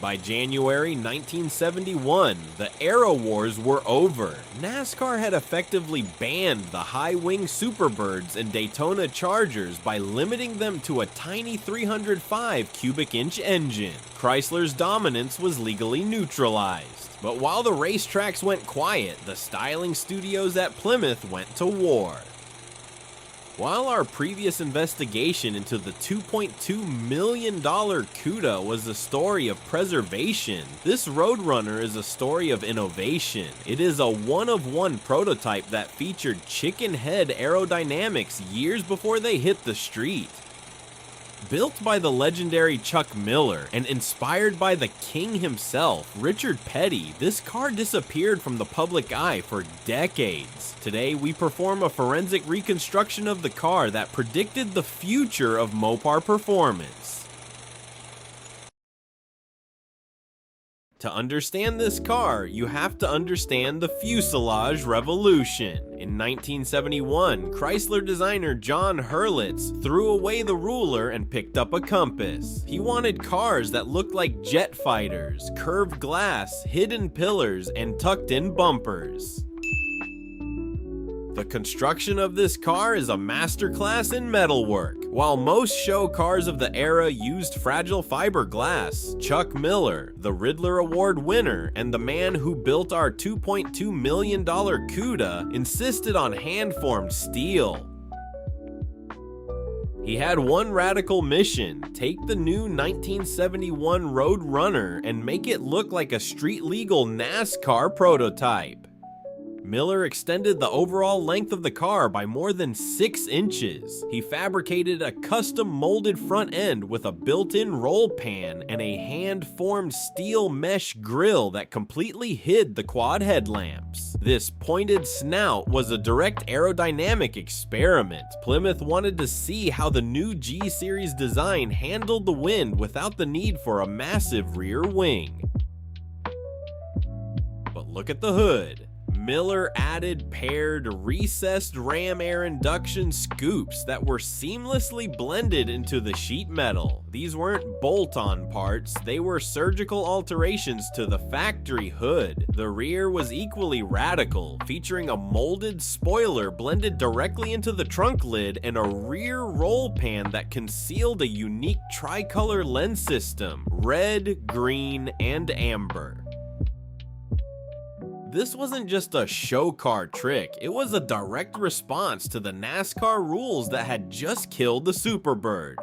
By January 1971, the Aero Wars were over. NASCAR had effectively banned the high-wing Superbirds and Daytona Chargers by limiting them to a tiny 305 cubic inch engine. Chrysler's dominance was legally neutralized. But while the racetracks went quiet, the styling studios at Plymouth went to war. While our previous investigation into the $2.2 million Cuda was a story of preservation, this roadrunner is a story of innovation. It is a one-of-one prototype that featured chicken head aerodynamics years before they hit the street. Built by the legendary Chuck Miller and inspired by the king himself, Richard Petty, this car disappeared from the public eye for decades. Today, we perform a forensic reconstruction of the car that predicted the future of mopar performance. To understand this car, you have to understand the fuselage revolution. In 1971, Chrysler designer John Hurlitz threw away the ruler and picked up a compass. He wanted cars that looked like jet fighters, curved glass, hidden pillars, and tucked-in bumpers. The construction of this car is a masterclass in metalwork. While most show cars of the era used fragile fiberglass, Chuck Miller, the Riddler Award winner and the man who built our $2.2 million Cuda, insisted on hand-formed steel. He had one radical mission: take the new 1971 Road Runner and make it look like a street-legal NASCAR prototype. Miller extended the overall length of the car by more than 6 inches. He fabricated a custom molded front end with a built-in roll pan and a hand-formed steel mesh grille that completely hid the quad headlamps. This pointed snout was a direct aerodynamic experiment. Plymouth wanted to see how the new G-Series design handled the wind without the need for a massive rear wing. But look at the hood. Miller added paired recessed ram air induction scoops that were seamlessly blended into the sheet metal. These weren't bolt-on parts, they were surgical alterations to the factory hood. The rear was equally radical, featuring a molded spoiler blended directly into the trunk lid and a rear roll pan that concealed a unique tricolor lens system: red, green, and amber. This wasn't just a show car trick, it was a direct response to the NASCAR rules that had just killed the Superbird.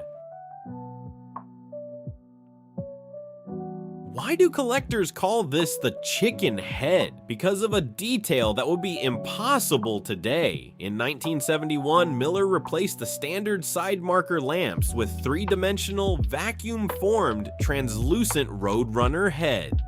Why do collectors call this the chicken head? Because of a detail that would be impossible today. In 1971, Miller replaced the standard side marker lamps with 3-dimensional, vacuum-formed, translucent Roadrunner heads.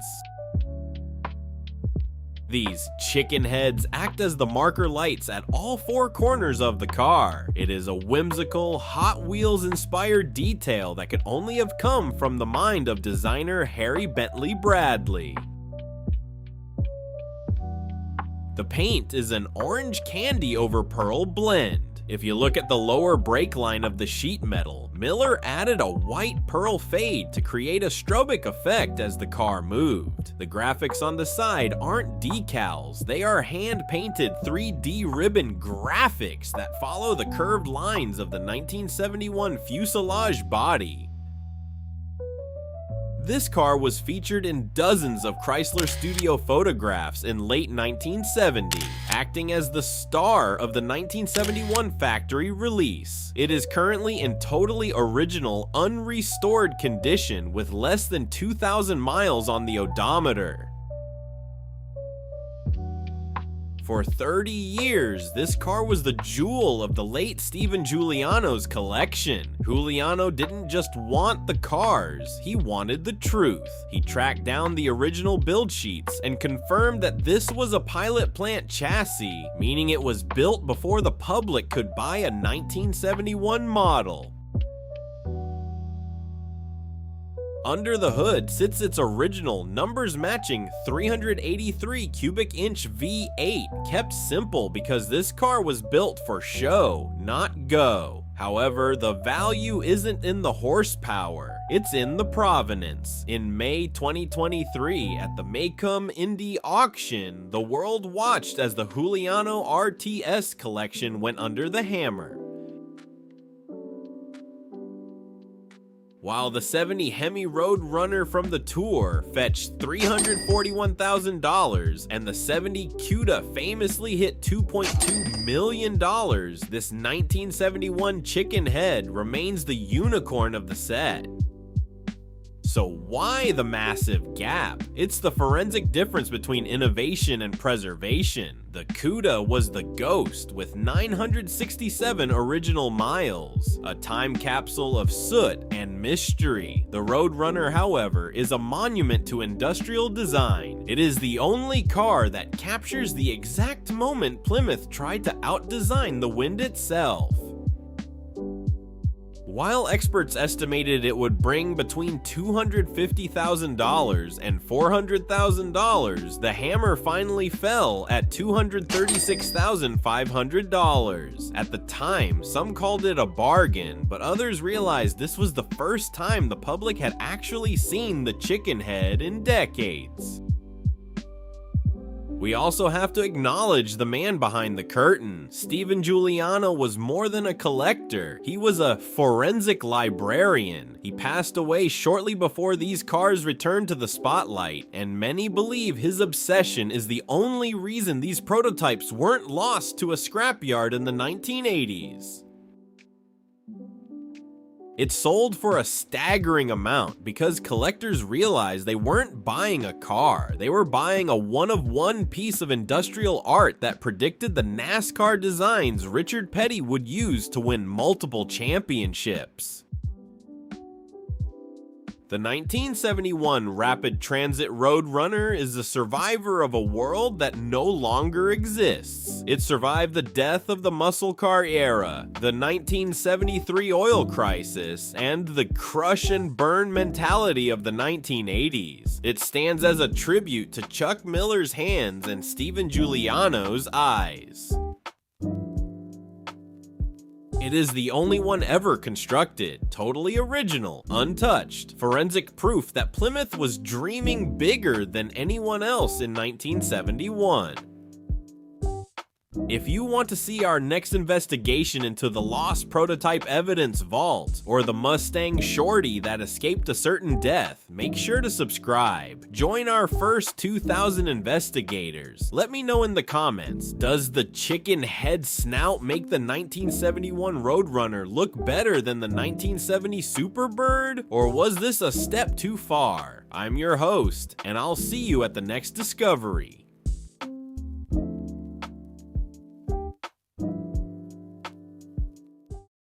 These chicken heads act as the marker lights at all 4 corners of the car. It is a whimsical, Hot Wheels-inspired detail that could only have come from the mind of designer Harry Bentley Bradley. The paint is an orange candy over pearl blend. If you look at the lower brake line of the sheet metal, Miller added a white pearl fade to create a strobic effect as the car moved. The graphics on the side aren't decals, they are hand-painted 3D ribbon graphics that follow the curved lines of the 1971 fuselage body. This car was featured in dozens of Chrysler studio photographs in late 1970, acting as the star of the 1971 factory release. It is currently in totally original, unrestored condition with less than 2,000 miles on the odometer. For 30 years, this car was the jewel of the late Steven Juliano's collection. Juliano didn't just want the cars, he wanted the truth. He tracked down the original build sheets and confirmed that this was a pilot plant chassis, meaning it was built before the public could buy a 1971 model. Under the hood sits its original numbers-matching 383 cubic inch V8, kept simple because this car was built for show, not go. However, the value isn't in the horsepower. It's in the provenance. In May 2023, at the Maycomb Indie Auction, the world watched as the Juliano RTS collection went under the hammer. While the 70 Hemi Road Runner from the Tour fetched $341,000 and the 70 Cuda famously hit $2.2 million, this 1971 chicken head remains the unicorn of the set. So why the massive gap? It's the forensic difference between innovation and preservation. The Cuda was the ghost with 967 original miles, a time capsule of soot and mystery. The Roadrunner, however, is a monument to industrial design. It is the only car that captures the exact moment Plymouth tried to outdesign the wind itself. While experts estimated it would bring between $250,000 and $400,000, the hammer finally fell at $236,500. At the time, some called it a bargain, but others realized this was the first time the public had actually seen the chicken head in decades. We also have to acknowledge the man behind the curtain. Steven Juliano was more than a collector. He was a forensic librarian. He passed away shortly before these cars returned to the spotlight, and many believe his obsession is the only reason these prototypes weren't lost to a scrapyard in the 1980s. It sold for a staggering amount because collectors realized they weren't buying a car, they were buying a one-of-one piece of industrial art that predicted the NASCAR designs Richard Petty would use to win multiple championships. The 1971 Rapid Transit Road Runner is a survivor of a world that no longer exists. It survived the death of the muscle car era, the 1973 oil crisis, and the crush and burn mentality of the 1980s. It stands as a tribute to Chuck Miller's hands and Steven Juliano's eyes. It is the only one ever constructed, totally original, untouched, forensic proof that Plymouth was dreaming bigger than anyone else in 1971. If you want to see our next investigation into the lost prototype evidence vault, or the Mustang Shorty that escaped a certain death, make sure to subscribe. Join our first 2,000 investigators. Let me know in the comments, does the chicken head snout make the 1971 Roadrunner look better than the 1970 Superbird? Or was this a step too far? I'm your host, and I'll see you at the next discovery.